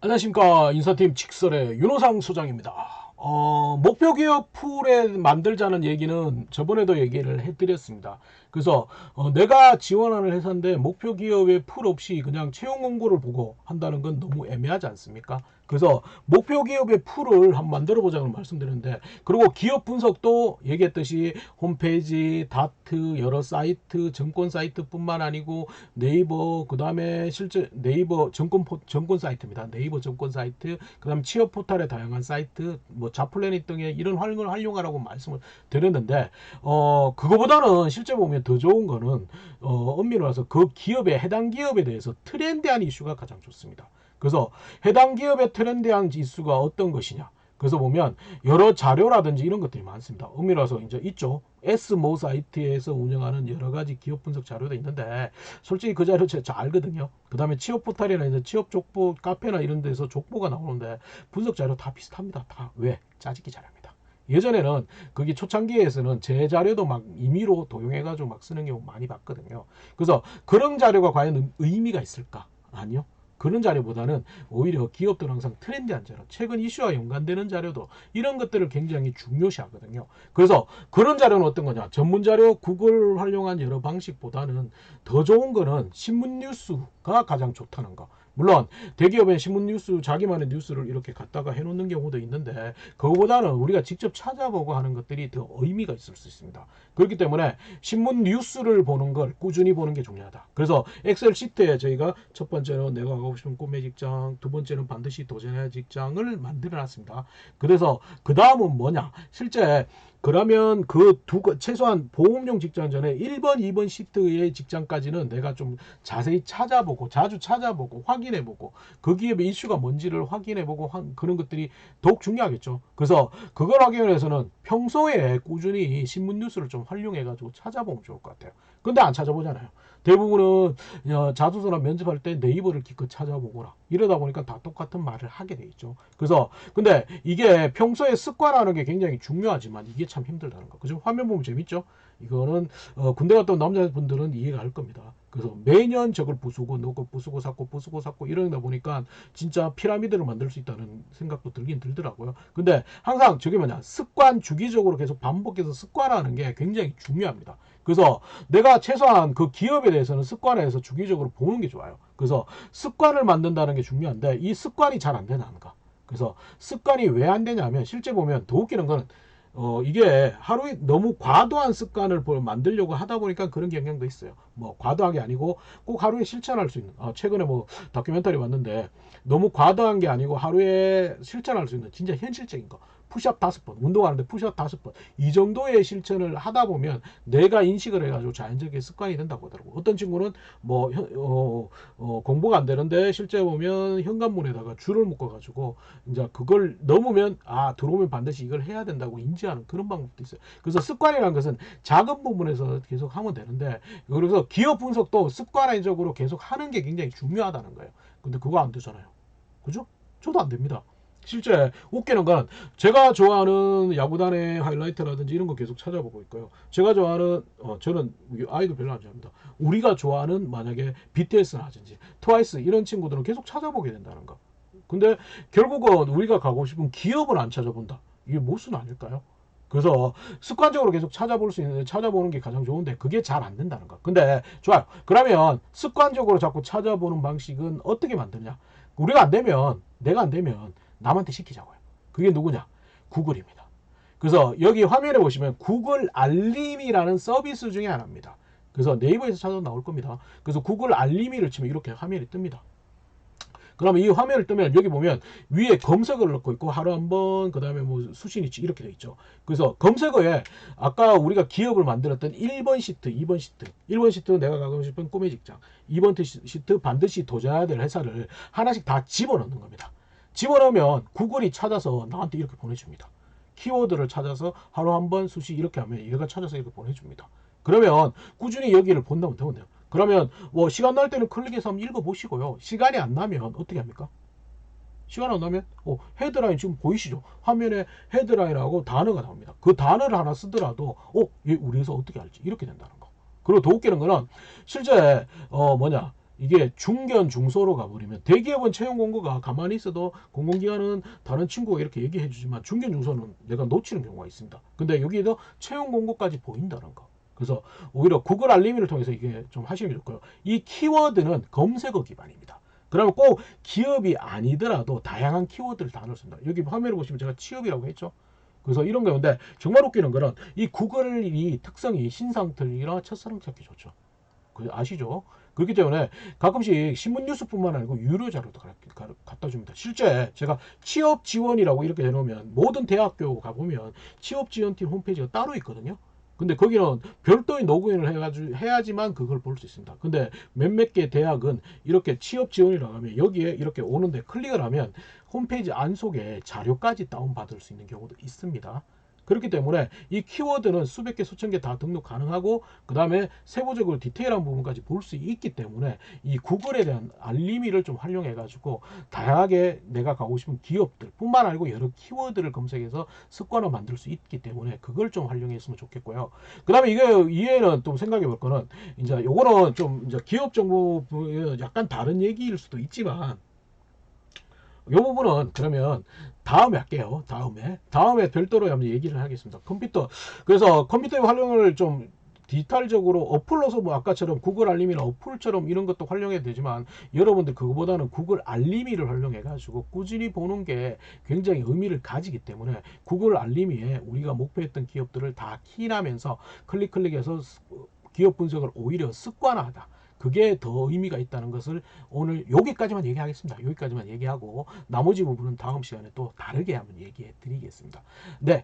안녕하십니까. 인사팀 직설의 윤호상 소장입니다. 목표 기업 풀에 만들자는 얘기는 저번에도 얘기를 해드렸습니다. 그래서 내가 지원하는 회사인데 목표 기업의 풀 없이 그냥 채용 공고를 보고 한다는 건 너무 애매하지 않습니까? 그래서 목표 기업의 풀을 한번 만들어 보자고 말씀드렸는데, 그리고 기업 분석도 얘기했듯이 홈페이지, 다트, 여러 사이트, 증권 사이트뿐만 아니고 네이버, 그 다음에 실제 네이버 증권 사이트입니다. 네이버 증권 사이트, 그 다음에 취업 포털의 다양한 사이트, 뭐 잡플래닛 등의 이런 활용을 활용하라고 말씀을 드렸는데, 그거보다는 실제 보면 더 좋은 거는 엄밀히 와서 그 기업의 해당 기업에 대해서 트렌디한 이슈가 가장 좋습니다. 그래서 해당 기업의 트렌디한 지수가 어떤 것이냐. 그래서 보면 여러 자료라든지 이런 것들이 많습니다. 엄밀히 와서 이제 있죠. S모 사이트에서 운영하는 여러 가지 기업 분석 자료도 있는데, 솔직히 그 자료 제가 알거든요. 그 다음에 취업 포털이나 이제 취업 족보 카페나 이런 데서 족보가 나오는데 분석 자료 다 비슷합니다. 다 왜? 짜집기 잘합니다. 예전에는 거기 초창기에서는 제 자료도 막 임의로 도용해가지고 막 쓰는 경우 많이 봤거든요. 그래서 그런 자료가 과연 의미가 있을까? 아니요. 그런 자료보다는 오히려 기업들은 항상 트렌디한 자료, 최근 이슈와 연관되는 자료도 이런 것들을 굉장히 중요시하거든요. 그래서 그런 자료는 어떤 거냐? 전문 자료, 구글 활용한 여러 방식보다는 더 좋은 거는 신문 뉴스가 가장 좋다는 거. 물론 대기업의 신문 뉴스, 자기만의 뉴스를 이렇게 갖다가 해놓는 경우도 있는데, 그거보다는 우리가 직접 찾아보고 하는 것들이 더 의미가 있을 수 있습니다. 그렇기 때문에 신문 뉴스를 보는 걸 꾸준히 보는 게 중요하다. 그래서 엑셀 시트에 저희가 첫 번째는 내가 가고 싶은 꿈의 직장, 두 번째는 반드시 도전해야 직장을 만들어 놨습니다. 그래서 그 다음은 뭐냐? 실제 그러면 최소한 보험용 직장 전에 1번, 2번 시트의 직장까지는 내가 좀 자세히 찾아보고, 자주 찾아보고, 확인해보고, 그 기업의 이슈가 뭔지를 확인해보고, 그런 것들이 더욱 중요하겠죠. 그래서 그걸 하기 위해서는 평소에 꾸준히 신문 뉴스를 좀 활용해가지고 찾아보면 좋을 것 같아요. 근데 안 찾아보잖아요. 대부분은 자소서나 면접할 때 네이버를 기껏 찾아보거나 이러다 보니까 다 똑같은 말을 하게 돼 있죠. 그래서 근데 이게 평소에 습관하는 게 굉장히 중요하지만 이게 참 힘들다는 거. 그죠? 화면 보면 재밌죠? 이거는 군대 갔다 온 남자분들은 이해가 할 겁니다. 그래서 매년 저걸 부수고 넣고 부수고 샀고 이러다 보니까 진짜 피라미드를 만들 수 있다는 생각도 들긴 들더라고요. 근데 항상 저게 뭐냐, 습관, 주기적으로 계속 반복해서 습관하는 게 굉장히 중요합니다. 그래서 내가 최소한 그 기업에 대해서는 습관에서 주기적으로 보는 게 좋아요. 그래서 습관을 만든다는 게 중요한데, 이 습관이 잘 안 되는 거. 그래서 습관이 왜 안 되냐면, 실제 보면 더 웃기는 거는 이게 하루에 너무 과도한 습관을 만들려고 하다 보니까 그런 경향도 있어요. 뭐 과도한 게 아니고 꼭 하루에 실천할 수 있는, 최근에 뭐 다큐멘터리 봤는데, 너무 과도한 게 아니고 하루에 실천할 수 있는 진짜 현실적인 거, 푸시업 5번, 운동하는데 푸시업 5번, 이 정도의 실천을 하다 보면 내가 인식을 해가지고 자연적인 습관이 된다고 하더라고. 어떤 친구는 뭐 공부가 안 되는데 실제 보면 현관문에다가 줄을 묶어가지고 이제 그걸 넘으면, 들어오면 반드시 이걸 해야 된다고 인지하는 그런 방법도 있어요. 그래서 습관이라는 것은 작은 부분에서 계속 하면 되는데, 그래서 기업 분석도 습관적으로 계속 하는 게 굉장히 중요하다는 거예요. 근데 그거 안 되잖아요. 그죠? 저도 안 됩니다. 실제 웃기는 건, 제가 좋아하는 야구단의 하이라이트라든지 이런 거 계속 찾아보고 있고요. 제가 좋아하는 저는 아이돌 별로 안 좋아합니다. 우리가 좋아하는 만약에 BTS라든지 트와이스 이런 친구들은 계속 찾아보게 된다는 거. 근데 결국은 우리가 가고 싶은 기업을 안 찾아본다. 이게 모순 아닐까요? 그래서 습관적으로 계속 찾아보는 게 가장 좋은데 그게 잘 안 된다는 거. 근데 좋아요. 그러면 습관적으로 자꾸 찾아보는 방식은 어떻게 만드냐? 우리가 안 되면, 내가 안 되면 남한테 시키자고요. 그게 누구냐? 구글입니다. 그래서 여기 화면에 보시면 구글 알림이라는 서비스 중에 하나입니다. 그래서 네이버에서 찾아도 나올 겁니다. 그래서 구글 알림이를 치면 이렇게 화면이 뜹니다. 그러면 이 화면을 뜨면 여기 보면 위에 검색어를 넣고 있고, 하루 한 번, 그 다음에 뭐 수신이치 이렇게 되어 있죠. 그래서 검색어에 아까 우리가 기업을 만들었던 1번 시트, 2번 시트, 1번 시트 내가 가고 싶은 꿈의 직장, 2번 시트 반드시 도전해야 될 회사를 하나씩 다 집어넣는 겁니다. 집어넣으면 구글이 찾아서 나한테 이렇게 보내줍니다. 키워드를 찾아서 하루 한 번 수시 이렇게 하면 얘가 찾아서 이렇게 보내줍니다. 그러면 꾸준히 여기를 본다면 되면 돼요. 그러면 뭐 시간 날 때는 클릭해서 한번 읽어보시고요. 시간이 안 나면 어떻게 합니까? 시간 안 나면 헤드라인 지금 보이시죠? 화면에 헤드라인하고 단어가 나옵니다. 그 단어를 하나 쓰더라도 얘 우리 회사 어떻게 알지? 이렇게 된다는 거. 그리고 더 웃기는 거는 실제 뭐냐, 이게 중견 중소로 가버리면 대기업은 채용 공고가 가만히 있어도 공공기관은 다른 친구가 이렇게 얘기해 주지만 중견 중소는 내가 놓치는 경우가 있습니다. 근데 여기에도 채용 공고까지 보인다는 거. 그래서 오히려 구글 알림이를 통해서 이게 좀 하시면 좋고요. 이 키워드는 검색어 기반입니다. 그러면 꼭 기업이 아니더라도 다양한 키워드를 다 넣습니다. 여기 화면을 보시면 제가 취업이라고 했죠. 그래서 이런 거였는데 정말 웃기는 거는 이 구글이 특성이 신상털이나 첫사랑 찾기 좋죠. 아시죠? 그렇기 때문에 가끔씩 신문 뉴스뿐만 아니고 유료 자료도 갖다 줍니다. 실제 제가 취업 지원이라고 이렇게 해놓으면 모든 대학교 가보면 취업 지원팀 홈페이지가 따로 있거든요. 근데 거기는 별도의 로그인을 해가지고 해야지만 그걸 볼 수 있습니다. 근데 몇몇 개 대학은 이렇게 취업 지원이라고 하면 여기에 이렇게 오는데 클릭을 하면 홈페이지 안 속에 자료까지 다운받을 수 있는 경우도 있습니다. 그렇기 때문에 이 키워드는 수백 개, 수천 개 다 등록 가능하고 그 다음에 세부적으로 디테일한 부분까지 볼 수 있기 때문에 이 구글에 대한 알림이를 좀 활용해 가지고 다양하게 내가 가고 싶은 기업들 뿐만 아니고 여러 키워드를 검색해서 습관을 만들 수 있기 때문에 그걸 좀 활용했으면 좋겠고요. 그 다음에 이게 이해는 좀 생각해 볼 거는 이제 요거는 좀 이제 기업 정보 약간 다른 얘기일 수도 있지만 이 부분은 그러면 다음에 할게요. 다음에 별도로 한번 얘기를 하겠습니다. 컴퓨터 그래서 컴퓨터의 활용을 좀 디지털적으로 어플로서 뭐 아까처럼 구글 알림이나 어플처럼 이런 것도 활용해도 되지만 여러분들 그거보다는 구글 알림이를 활용해 가지고 꾸준히 보는 게 굉장히 의미를 가지기 때문에 구글 알림이에 우리가 목표했던 기업들을 다 키나면서 클릭해서 기업 분석을 오히려 습관화하다. 그게 더 의미가 있다는 것을 오늘 여기까지만 얘기하겠습니다. 여기까지만 얘기하고 나머지 부분은 다음 시간에 또 다르게 한번 얘기해 드리겠습니다. 네,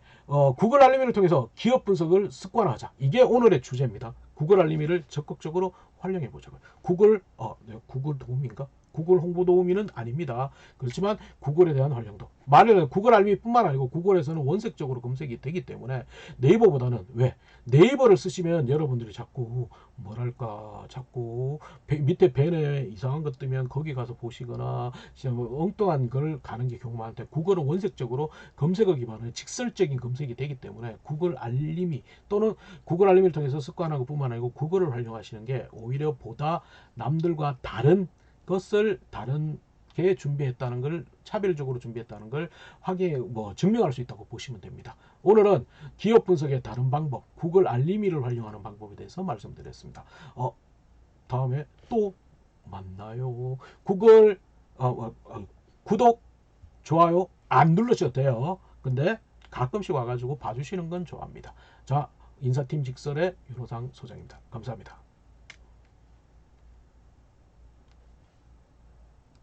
구글 알림이를 통해서 기업 분석을 습관화하자. 이게 오늘의 주제입니다. 구글 알림이를 적극적으로 활용해 보자고요. 네, 구글 도우미인가? 구글 홍보 도우미는 아닙니다. 그렇지만 구글에 대한 활용도. 말하는 구글 알림뿐만 아니고 구글에서는 원색적으로 검색이 되기 때문에 네이버보다는 왜? 네이버를 쓰시면 여러분들이 자꾸 뭐랄까 자꾸 밑에 밴에 이상한 것 뜨면 거기 가서 보시거나 진짜 뭐 엉뚱한 걸 가는 게 경우 많은데 구글은 원색적으로 검색어 기반의 직설적인 검색이 되기 때문에 구글 알림이 또는 구글 알림을 통해서 습관하고 뿐만 아니고 구글을 활용하시는 게 오히려 보다 남들과 다른 것을 다른 게 준비했다는 걸 차별적으로 준비했다는 걸 증명할 수 있다고 보시면 됩니다. 오늘은 기업 분석의 다른 방법, 구글 알림이를 활용하는 방법에 대해서 말씀드렸습니다. 다음에 또 만나요. 구글 구독, 좋아요 안 눌러셔도 돼요. 근데 가끔씩 와가지고 봐주시는 건 좋아합니다. 자, 인사팀 직설의 윤호상 소장입니다. 감사합니다.